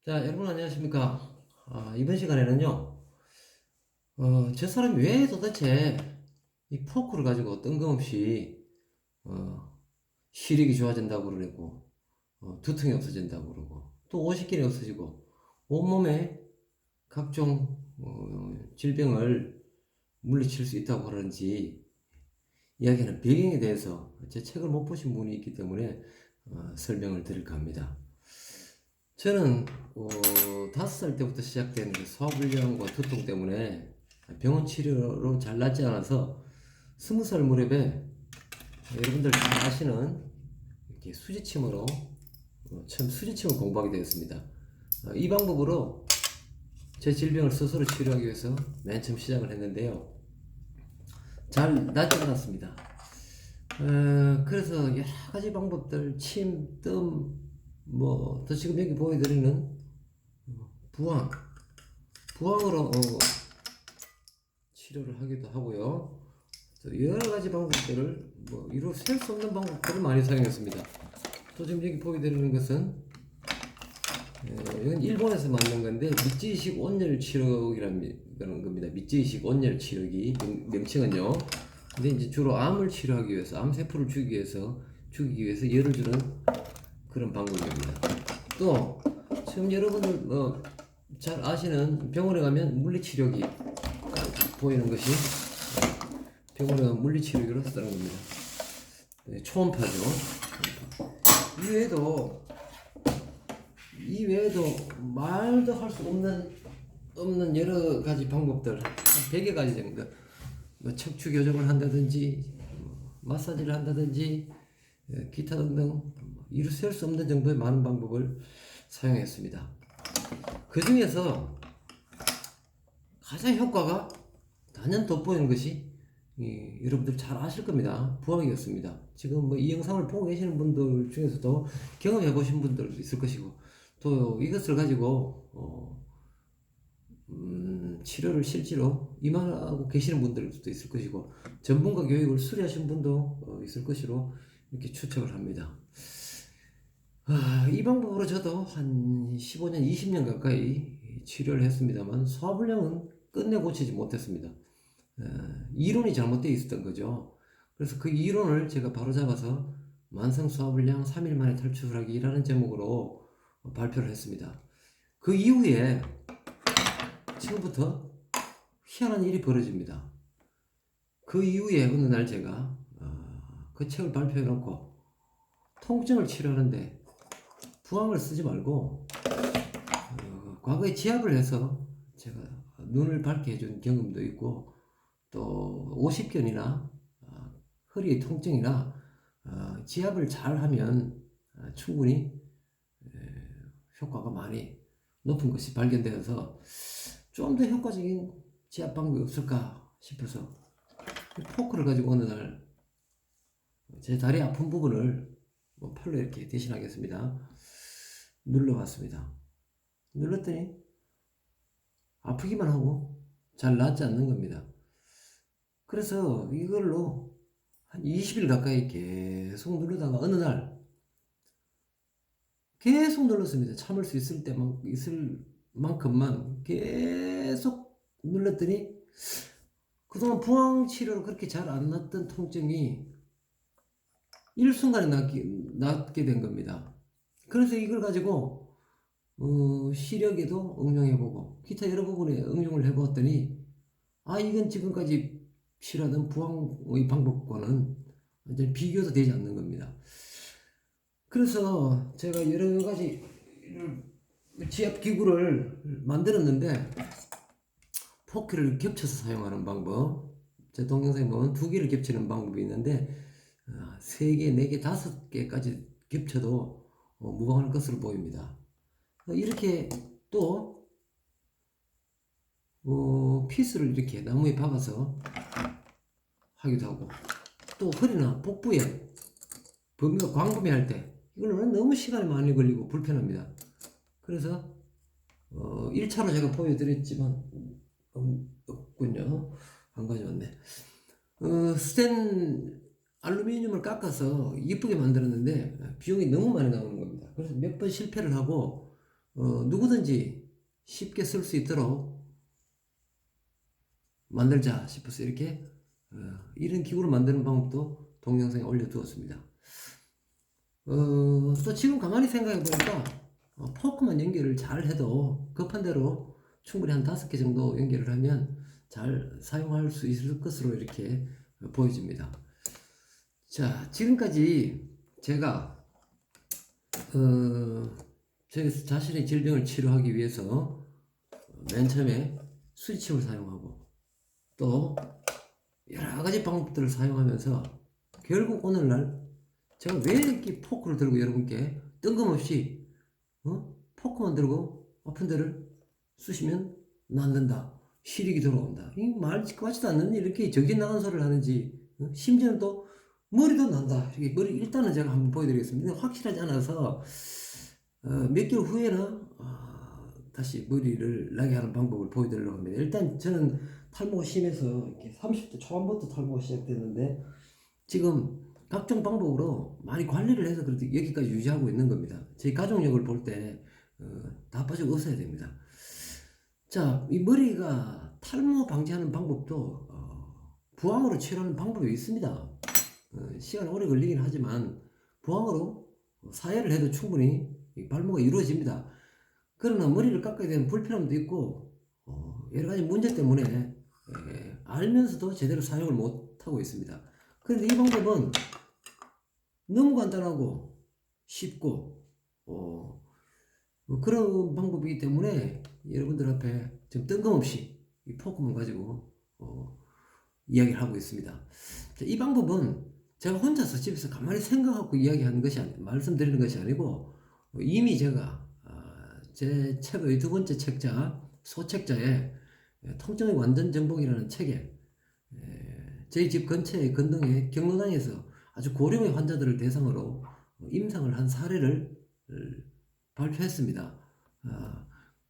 자, 여러분 안녕하십니까? 이번 시간에는요, 저 사람이 왜 도대체 이 포크를 가지고 뜬금없이, 어, 시력이 좋아진다고 그러고, 두통이 없어진다고 그러고, 또 오십견이 없어지고, 온몸에 각종, 질병을 물리칠 수 있다고 그러는지, 이야기하는 배경에 대해서 제 책을 못 보신 분이 있기 때문에, 설명을 드릴까 합니다. 저는 5살 때부터 시작된 소화불량과 두통 때문에 병원 치료로 잘 낫지 않아서 20살 무렵에 여러분들 잘 아시는 이렇게 수지침으로 처음 수지침을 공부하게 되었습니다. 이 방법으로 제 질병을 스스로 치료하기 위해서 맨 처음 시작을 했는데요. 잘 낫지 않았습니다. 그래서 여러 가지 방법들, 침, 뜸, 또 지금 여기 보여드리는 부항, 부항으로 치료를 하기도 하고요. 또 여러 가지 방법들을 이루 셀 수 없는 방법들을 많이 사용했습니다. 또 지금 여기 보여드리는 것은 이건 일본에서 만든 건데 미쯔이식 온열 치료기라는 겁니다. 미쯔이식 온열 치료기 명칭은요. 근데 이제 주로 암을 치료하기 위해서 암 세포를 죽이기 위해서 열을 주는 그런 방법입니다. 또 지금 여러분들 잘 아시는 병원에 가면 물리치료기 보이는 것이 병원에 가면 물리치료기로 쓰는 겁니다. 네, 초음파죠. 이 외에도 말도 할 수 없는 여러 가지 방법들 한 100여 가지 정도 척추 교정을 한다든지 마사지를 한다든지 기타 등등 이루 셀 수 없는 정도의 많은 방법을 사용했습니다. 그 중에서 가장 효과가 단연 돋보이는 것이 여러분들 잘 아실 겁니다. 부항이었습니다. 지금 이 영상을 보고 계시는 분들 중에서도 경험해 보신 분들 있을 것이고 또 이것을 가지고 치료를 실제로 임하고 계시는 분들도 있을 것이고 전문가 교육을 수료하신 분도 있을 것으로 이렇게 추측을 합니다. 이 방법으로 저도 한 15년, 20년 가까이 치료를 했습니다만 소화불량은 끝내 고치지 못했습니다. 이론이 잘못되어 있었던 거죠. 그래서 그 이론을 제가 바로잡아서 만성 소화불량 3일 만에 탈출하기라는 제목으로 발표를 했습니다. 그 이후에 지금부터 희한한 일이 벌어집니다. 그 이후에 어느 날 제가 그 책을 발표해놓고 통증을 치료하는데 부항을 쓰지 말고 과거에 지압을 해서 제가 눈을 밝게 해준 경험도 있고 또 오십견이나 허리의 통증이나 지압을 잘 하면 충분히 효과가 많이 높은 것이 발견되어서 좀 더 효과적인 지압 방법이 없을까 싶어서 포크를 가지고 어느 날 제 다리 아픈 부분을 팔로 이렇게 대신하겠습니다. 눌러봤습니다. 눌렀더니 아프기만 하고 잘 낫지 않는 겁니다. 그래서 이걸로 한 20일 가까이 계속 누르다가 어느 날 계속 눌렀습니다. 참을 수 있을 만큼만 계속 눌렀더니 그동안 부항 치료로 그렇게 잘 안 낫던 통증이 일순간에 낫게 된 겁니다. 그래서 이걸 가지고 시력에도 응용해보고 기타 여러 부분에 응용을 해보았더니 이건 지금까지 치료하던 부항의 방법과는 완전히 비교도 되지 않는 겁니다. 그래서 제가 여러 가지 지압 기구를 만들었는데 포크를 겹쳐서 사용하는 방법, 제 동영상에 보면 2개를 겹치는 방법이 있는데 3개, 4개, 5개까지 겹쳐도 무방할 것으로 보입니다. 이렇게 또 피스를 이렇게 나무에 박아서 하기도 하고 또 허리나 복부에 범위가 광범위할 때 이거는 너무 시간이 많이 걸리고 불편합니다. 그래서 1차로 제가 보여드렸지만 없군요. 안 가져왔네. 스텐 알루미늄을 깎아서 예쁘게 만들었는데 비용이 너무 많이 나오는 겁니다. 그래서 몇 번 실패를 하고 누구든지 쉽게 쓸 수 있도록 만들자 싶어서 이렇게 이런 기구를 만드는 방법도 동영상에 올려두었습니다. 또 지금 가만히 생각해 보니까 포크만 연결을 잘 해도 급한 대로 충분히 한 5개 정도 연결을 하면 잘 사용할 수 있을 것으로 이렇게 보여집니다. 자, 지금까지 제가 제 자신의 질병을 치료하기 위해서 맨 처음에 수지침을 사용하고 또 여러 가지 방법들을 사용하면서 결국 오늘날 제가 왜 이렇게 포크를 들고 여러분께 뜬금없이 포크만 들고 아픈 데를 쑤시면 낫는다, 시력이 돌아온다, 이 말 같지도 않는 이렇게 정신 나간 소리를 하는지, 심지어는 또 머리도 난다, 이렇게 머리 일단은 제가 한번 보여드리겠습니다. 확실하지 않아서 몇 개월 후에는 다시 머리를 나게 하는 방법을 보여드리려고 합니다. 일단 저는 탈모가 심해서 이렇게 30대 초반부터 탈모가 시작됐는데 지금 각종 방법으로 많이 관리를 해서 그래도 여기까지 유지하고 있는 겁니다. 제 가족력을 볼 때 다 빠지고 없어야 됩니다. 자, 이 머리가 탈모 방지하는 방법도 부항으로 치료하는 방법이 있습니다. 시간이 오래 걸리긴 하지만 부항으로 사회를 해도 충분히 발모가 이루어집니다. 그러나 머리를 깎아야 되는 불편함도 있고 여러 가지 문제 때문에 알면서도 제대로 사용을 못하고 있습니다. 그런데 이 방법은 너무 간단하고 쉽고 그런 방법이기 때문에 여러분들 앞에 좀 뜬금없이 이 포크만 가지고 이야기를 하고 있습니다. 자, 이 방법은 제가 혼자서 집에서 가만히 생각하고 이야기하는 것이 말씀드리는 것이 아니고 이미 제가 제 책의 두 번째 책자 소책자에 통증의 완전 정복이라는 책에 저희 집 근처의 건동의 경로당에서 아주 고령의 환자들을 대상으로 임상을 한 사례를 발표했습니다.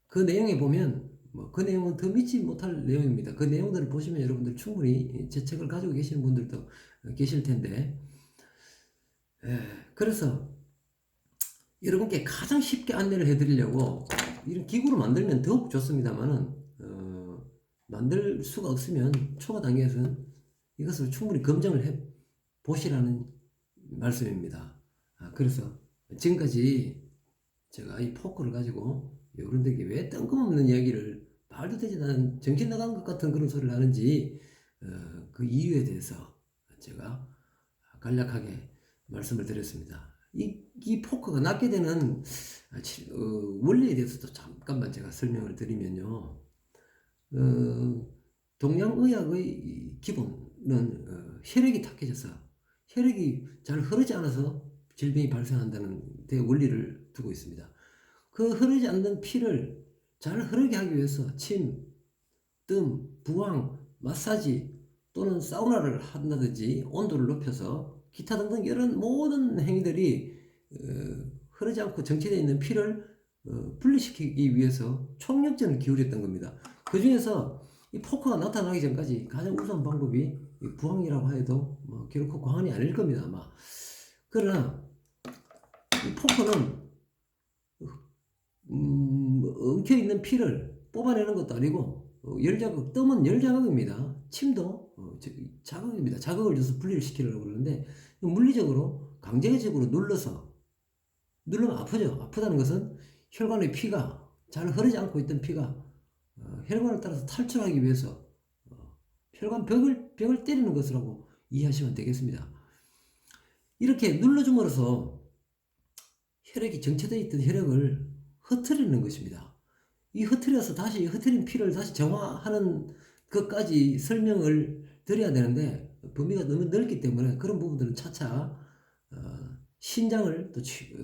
그 내용에 보면 그 내용은 더 믿지 못할 내용입니다. 그 내용들을 보시면 여러분들 충분히 제 책을 가지고 계시는 분들도 계실 텐데 그래서 여러분께 가장 쉽게 안내를 해드리려고 이런 기구를 만들면 더욱 좋습니다만은 만들 수가 없으면 초과 단계에서는 이것을 충분히 검증을 해 보시라는 말씀입니다. 그래서 지금까지 제가 이 포크를 가지고 여러분들에게 왜 뜬금없는 이야기를 말도 되지 않은 정신 나간 것 같은 그런 소리를 하는지 그 이유에 대해서 제가 간략하게 말씀을 드렸습니다. 이 포크가 낫게 되는 원리에 대해서도 잠깐만 제가 설명을 드리면요. 동양의학의 기본은 혈액이 탁해져서 혈액이 잘 흐르지 않아서 질병이 발생한다는 데 원리를 두고 있습니다. 그 흐르지 않는 피를 잘 흐르게 하기 위해서 침, 뜸, 부항, 마사지 또는 사우나를 한다든지 온도를 높여서 기타 등등 이런 모든 행위들이 흐르지 않고 정체되어 있는 피를 분리시키기 위해서 총력전을 기울였던 겁니다. 그 중에서 이 포크가 나타나기 전까지 가장 우수한 방법이 부항이라고 해도 결코 과언이 아닐 겁니다, 아마. 그러나 이 포크는 엉켜있는 피를 뽑아내는 것도 아니고 열자극, 뜸은 열자극입니다. 침도 자극입니다. 자극을 줘서 분리를 시키려고 그러는데 물리적으로 강제적으로 누르면 아프죠. 아프다는 것은 혈관의 피가 잘 흐르지 않고 있던 피가 혈관을 따라서 탈출하기 위해서 혈관 벽을 때리는 것이라고 이해하시면 되겠습니다. 이렇게 눌러줌으로써 혈액이 정체되어 있던 혈액을 흩트리는 것입니다. 이 흩트려서 다시 흩트린 피를 다시 정화하는 것까지 설명을 드려야 되는데 범위가 너무 넓기 때문에 그런 부분들은 차차 신장을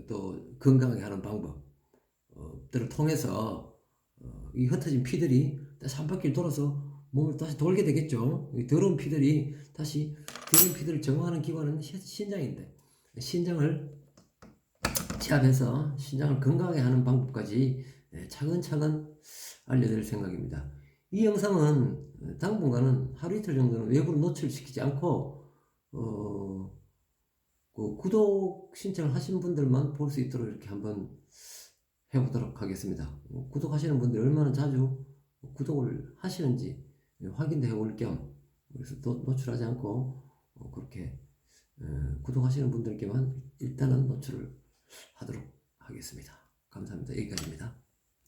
또 건강하게 하는 방법들을 통해서 이 흩어진 피들이 다시 한 바퀴를 돌아서 몸을 다시 돌게 되겠죠. 이 더러운 피들이 다시 더러운 피들을 정화하는 기관은 신장인데 신장을 제압해서 신장을 건강하게 하는 방법까지 차근차근 알려드릴 생각입니다. 이 영상은 당분간은 하루 이틀 정도는 외부로 노출시키지 않고 그 구독 신청을 하신 분들만 볼 수 있도록 이렇게 한번 해보도록 하겠습니다. 구독하시는 분들이 얼마나 자주 구독을 하시는지 확인도 해볼 겸, 그래서 또 노출하지 않고 그렇게 구독하시는 분들께만 일단은 노출을 하도록 하겠습니다. 감사합니다. 여기까지입니다.